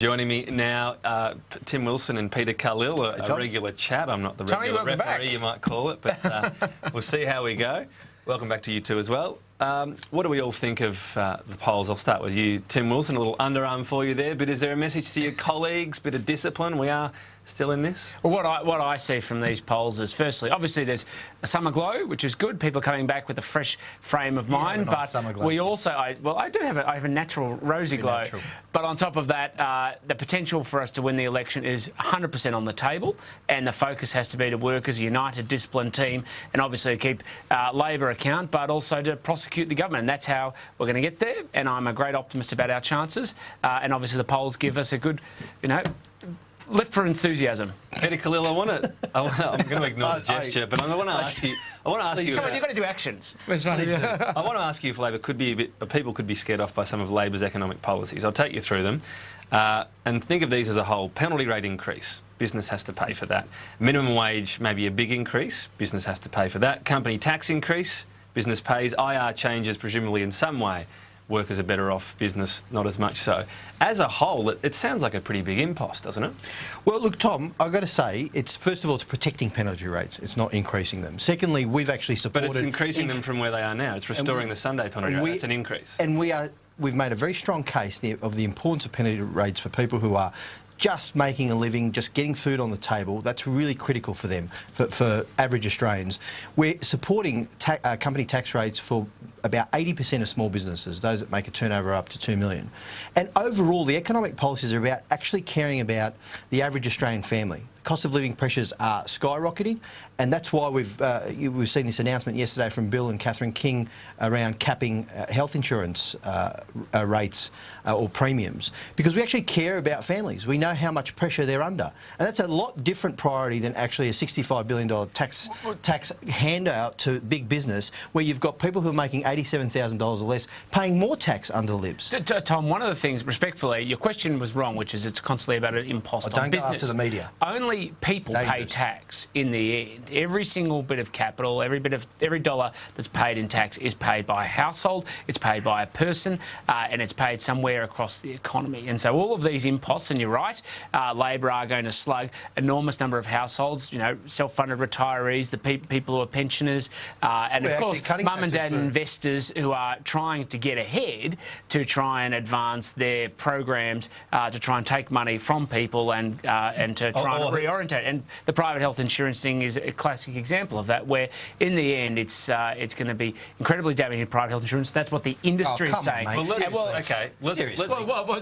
Joining me now, Tim Wilson and Peter Khalil, a regular chat. I'm not the regular referee, you might call it, but we'll see how we go. Welcome back to you two as well. What do we all think of the polls? I'll start with you, Tim Wilson. A little underarm for you there, but is there a message to your colleagues, bit of discipline? We are still in this? Well, what I see from these polls is, firstly, obviously there's a summer glow, which is good. People coming back with a fresh frame of mind. But we also, I have a natural rosy glow. Natural. But on top of that, the potential for us to win the election is 100% on the table, and the focus has to be to work as a united, disciplined team, and obviously to keep Labor account, but also to prosecute the government. And that's how we're going to get there. And I'm a great optimist about our chances. And obviously the polls give us a good, lift for enthusiasm. Peter Khalil, I'm going to ignore the gesture, but I want to ask you. You've got to do actions. I want to ask you if Labor could be people could be scared off by some of Labor's economic policies. I'll take you through them, and think of these as a whole. Penalty rate increase, business has to pay for that. Minimum wage, maybe a big increase, business has to pay for that. Company tax increase, business pays. IR changes, presumably in some way. Workers are better off, business not as much so. As a whole, it sounds like a pretty big impost, doesn't it? Well, look, Tom, I've got to say, first of all, it's protecting penalty rates. It's not increasing them. Secondly, we've actually supported... But it's increasing them from where they are now. It's restoring the Sunday penalty rate. That's an increase. And we've made a very strong case of the importance of penalty rates for people who are just making a living, just getting food on the table. That's really critical for them, for average Australians. We're supporting company tax rates for about 80% of small businesses, those that make a turnover up to $2 million. And overall, the economic policies are about actually caring about the average Australian family. Cost of living pressures are skyrocketing, and that's why we've seen this announcement yesterday from Bill and Catherine King around capping health insurance rates or premiums, because we actually care about families. We know how much pressure they're under, and that's a lot different priority than actually a $65 billion tax handout to big business, where you've got people who are making $87,000 or less paying more tax under the libs. Tom, one of the things, respectfully, your question was wrong, which is it's constantly about an impost on business. Don't go after the media. Only people pay tax in the end. Every single bit of capital, every dollar that's paid in tax is paid by a household, it's paid by a person, and it's paid somewhere across the economy. And so all of these imposts, and you're right, Labor are going to slug enormous number of households, self-funded retirees, the people who are pensioners, and of course mum and dad investors who are trying to get ahead to try and advance their programs to try and take money from people and to try and reorientate. And the private health insurance thing is a classic example of that, where in the end it's going to be incredibly damaging to private health insurance. That's what the industry is saying. The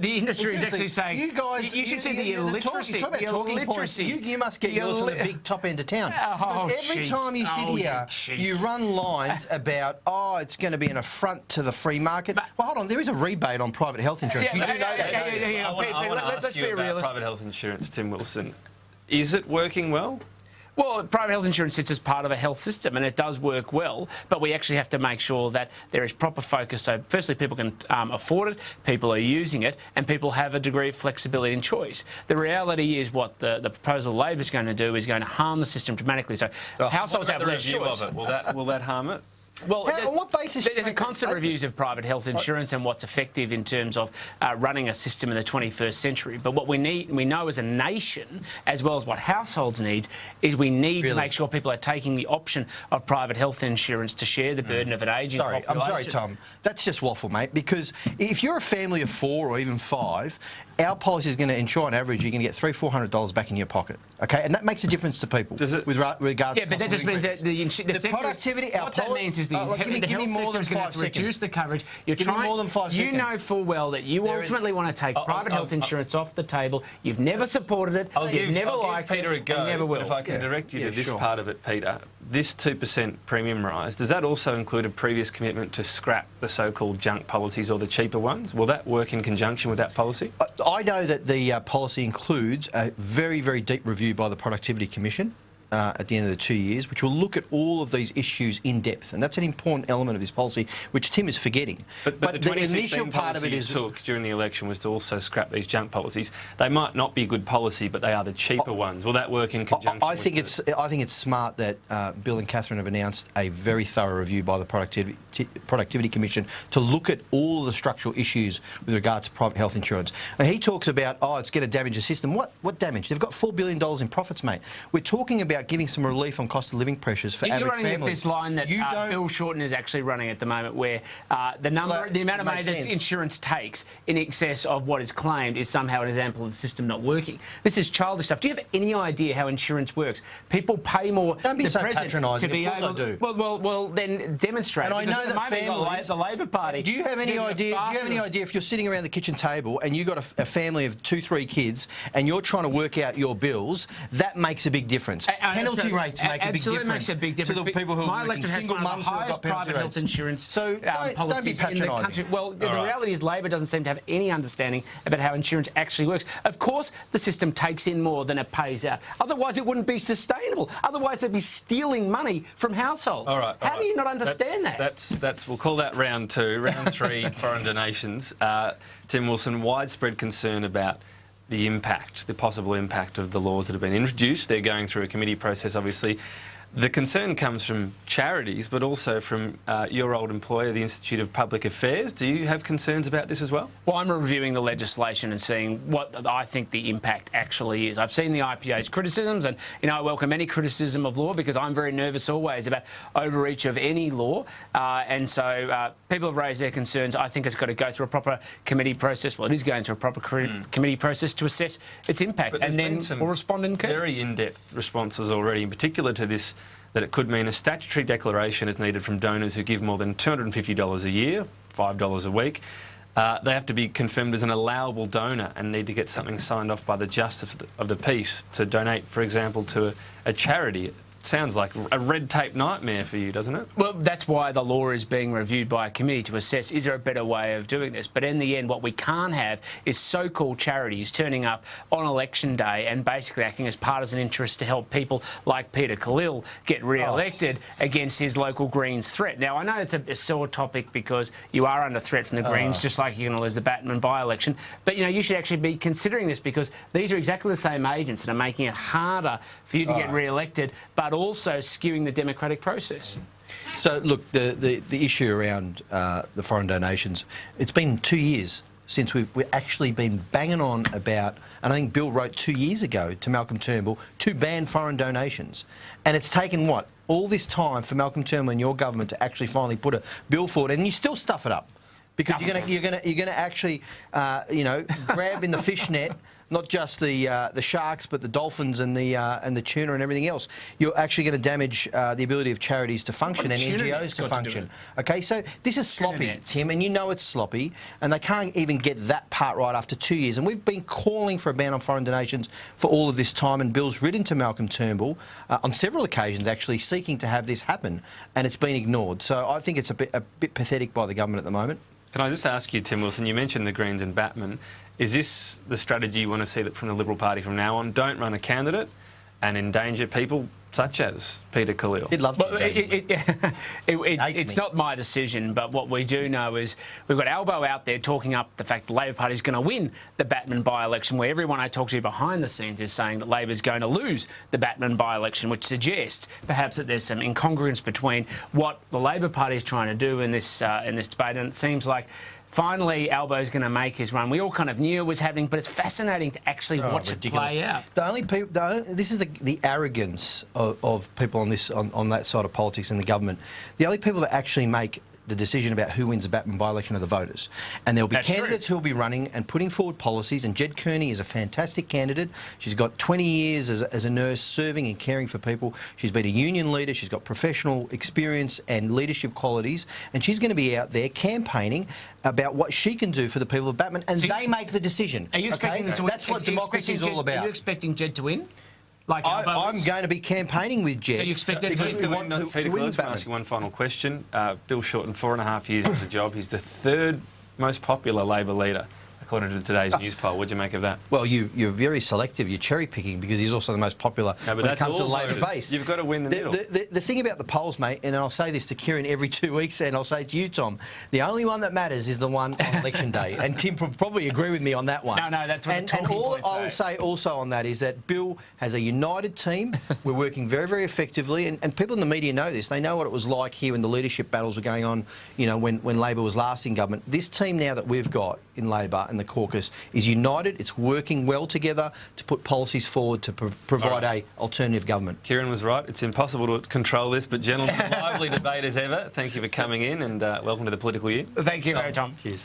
industry is actually saying you should see the illiteracy. You talk about talking points. You must get yours from the big top end of town. Every time you sit here, you run lines about, it's going to be an affront to the free market. Well, hold on, there is a rebate on private health insurance. You do know that. I want to ask you about private health insurance, Tim Wilson. Is it working well? Well, private health insurance sits as part of a health system, and it does work well, but we actually have to make sure that there is proper focus. So firstly, people can afford it, people are using it, and people have a degree of flexibility and choice. The reality is what the proposal Labor is going to do is going to harm the system dramatically. So households have less choice. Will that harm it? Well, on what basis? There's a constant reviews of private health insurance and what's effective in terms of running a system in the 21st century. But what we know as a nation, as well as what households need, is we need to make sure people are taking the option of private health insurance to share the burden of an ageing population. I'm sorry, Tom. That's just waffle, mate, because if you're a family of 4 or even 5, our policy is going to ensure, on average, you're going to get $300-400 back in your pocket. Okay, and that makes a difference to people. Does it? With regards but that just means that the productivity. What that means is the health sector is going to have to reduce the coverage. You're trying. More than 5 seconds. You know full well that you ultimately want to take private health insurance off the table. You've never supported it. You've never liked it. Peter a go. You never will. But if I can direct you to this part of it, Peter, this 2% premium rise, does that also include a previous commitment to scrap the so-called junk policies or the cheaper ones? Will that work in conjunction with that policy? I know that the policy includes a very, very deep review by the Productivity Commission. at the end of the 2 years, which will look at all of these issues in depth, and that's an important element of this policy, which Tim is forgetting. But the initial part of it is took during the election was to also scrap these junk policies. They might not be good policy, but they are the cheaper ones. Will that work in conjunction? I think it's smart that Bill and Catherine have announced a very thorough review by the Productivity Commission to look at all of the structural issues with regards to private health insurance. And he talks about, it's going to damage the system. What damage? They've got $4 billion in profits, mate. We're talking about giving some relief on cost of living pressures for average families. You're running this line that Bill Shorten is actually running at the moment, where the amount of money that insurance takes in excess of what is claimed is somehow an example of the system not working. This is childish stuff. Do you have any idea how insurance works? People pay more. Don't be so patronising. Of course I do. Well, then demonstrate. And I know that families, the Labor Party. Do you have any idea? Do you have any idea if you're sitting around the kitchen table and you've got a family of 2-3 kids and you're trying to work out your bills? That makes a big difference. Penalty rates make a big difference. Absolutely makes a big difference. To the people who are working, single mums who have got penalty private health insurance so don't be in the country. Well, the reality is Labor doesn't seem to have any understanding about how insurance actually works. Of course, the system takes in more than it pays out. Otherwise, it wouldn't be sustainable. Otherwise, they'd be stealing money from households. How do you not understand that? We'll call that round 2. Round 3, foreign donations. Tim Wilson, widespread concern about the impact, the possible impact of the laws that have been introduced. They're going through a committee process, obviously. The concern comes from charities, but also from your old employer, the Institute of Public Affairs. Do you have concerns about this as well? Well, I'm reviewing the legislation and seeing what I think the impact actually is. I've seen the IPA's criticisms, and I welcome any criticism of law because I'm very nervous always about overreach of any law. And so people have raised their concerns. I think it's got to go through a proper committee process. Well, it is going through a proper committee process to assess its impact, and then we'll respond in kind. Very in-depth responses already, in particular to this, that it could mean a statutory declaration is needed from donors who give more than $250 a year, $5 a week. They have to be confirmed as an allowable donor and need to get something signed off by the Justice of the Peace to donate, for example, to a charity. Sounds like a red tape nightmare for you, doesn't it? Well, that's why the law is being reviewed by a committee to assess, is there a better way of doing this? But in the end, what we can't have is so-called charities turning up on election day and basically acting as partisan interests to help people like Peter Khalil get re-elected against his local Greens threat. Now, I know it's a sore topic because you are under threat from the Greens, just like you're going to lose the Batman by-election. But, you should actually be considering this because these are exactly the same agents that are making it harder for you to get re-elected, but also skewing the democratic process. So, look, the issue around the foreign donations, it's been 2 years since we've actually been banging on about, and I think Bill wrote 2 years ago to Malcolm Turnbull to ban foreign donations. And it's taken, what, all this time for Malcolm Turnbull and your government to actually finally put a bill forward, and you still stuff it up. Because you're gonna actually, grab in the fishnet not just the sharks, but the dolphins and the tuna and everything else. You're actually going to damage the ability of charities to function and NGOs to function. Okay, so this is sloppy, Tim, and you know it's sloppy, and they can't even get that part right after 2 years. And we've been calling for a ban on foreign donations for all of this time, and Bill's written to Malcolm Turnbull on several occasions, actually seeking to have this happen, and it's been ignored. So I think it's a bit pathetic by the government at the moment. Can I just ask you, Tim Wilson, you mentioned the Greens and Batman. Is this the strategy you want to see from the Liberal Party from now on? Don't run a candidate and endanger people such as Peter Khalil. He'd love to. It's not my decision, but what we do know is we've got Albo out there talking up the fact the Labor Party is going to win the Batman by-election, where everyone I talk to behind the scenes is saying that Labor's going to lose the Batman by-election, which suggests perhaps that there's some incongruence between what the Labor Party is trying to do in this debate, and it seems like finally Albo's going to make his run. We all kind of knew it was happening, but it's fascinating to actually watch ridiculous. It play out. The only people, this is the arrogance of people on that side of politics in the government. The only people that actually make the decision about who wins the Batman by-election are the voters. And there'll be candidates who will be running and putting forward policies, and Jed Kearney is a fantastic candidate. She's got 20 years as a nurse serving and caring for people. She's been a union leader. She's got professional experience and leadership qualities, and she's going to be out there campaigning about what she can do for the people of Batman, and they make the decision. Are you expecting them to win? That's what democracy is all about. Are you expecting Jed to win? Like I'm going to be campaigning with Jed. So you expect Jed to win? Peter Khalil, I'm asking one final question. Bill Shorten, 4.5 years in the job. He's the third most popular Labor leader according to today's news poll. What'd you make of that? Well, you're very selective. You're cherry picking because he's also the most popular No, but when it that's comes to the all Labor voters. base. You've got to win the middle. The thing about the polls, mate, and I'll say this to Kieran every 2 weeks, and I'll say it to you, Tom, the only one that matters is the one on election day. And Tim will probably agree with me on that one. No, that's what the talking all points I'll say also on that is that Bill has a united team. We're working very, very effectively, and people in the media know this. They know what it was like here when the leadership battles were going on, you know, when Labor was last in government. This team now that we've got in Labor and the caucus is united. It's working well together to put policies forward to provide a alternative government. Kieran was right. It's impossible to control this, but gentlemen, lively debate as ever. Thank you for coming in, and welcome to the Political Year. Thank you, Tom. Cheers.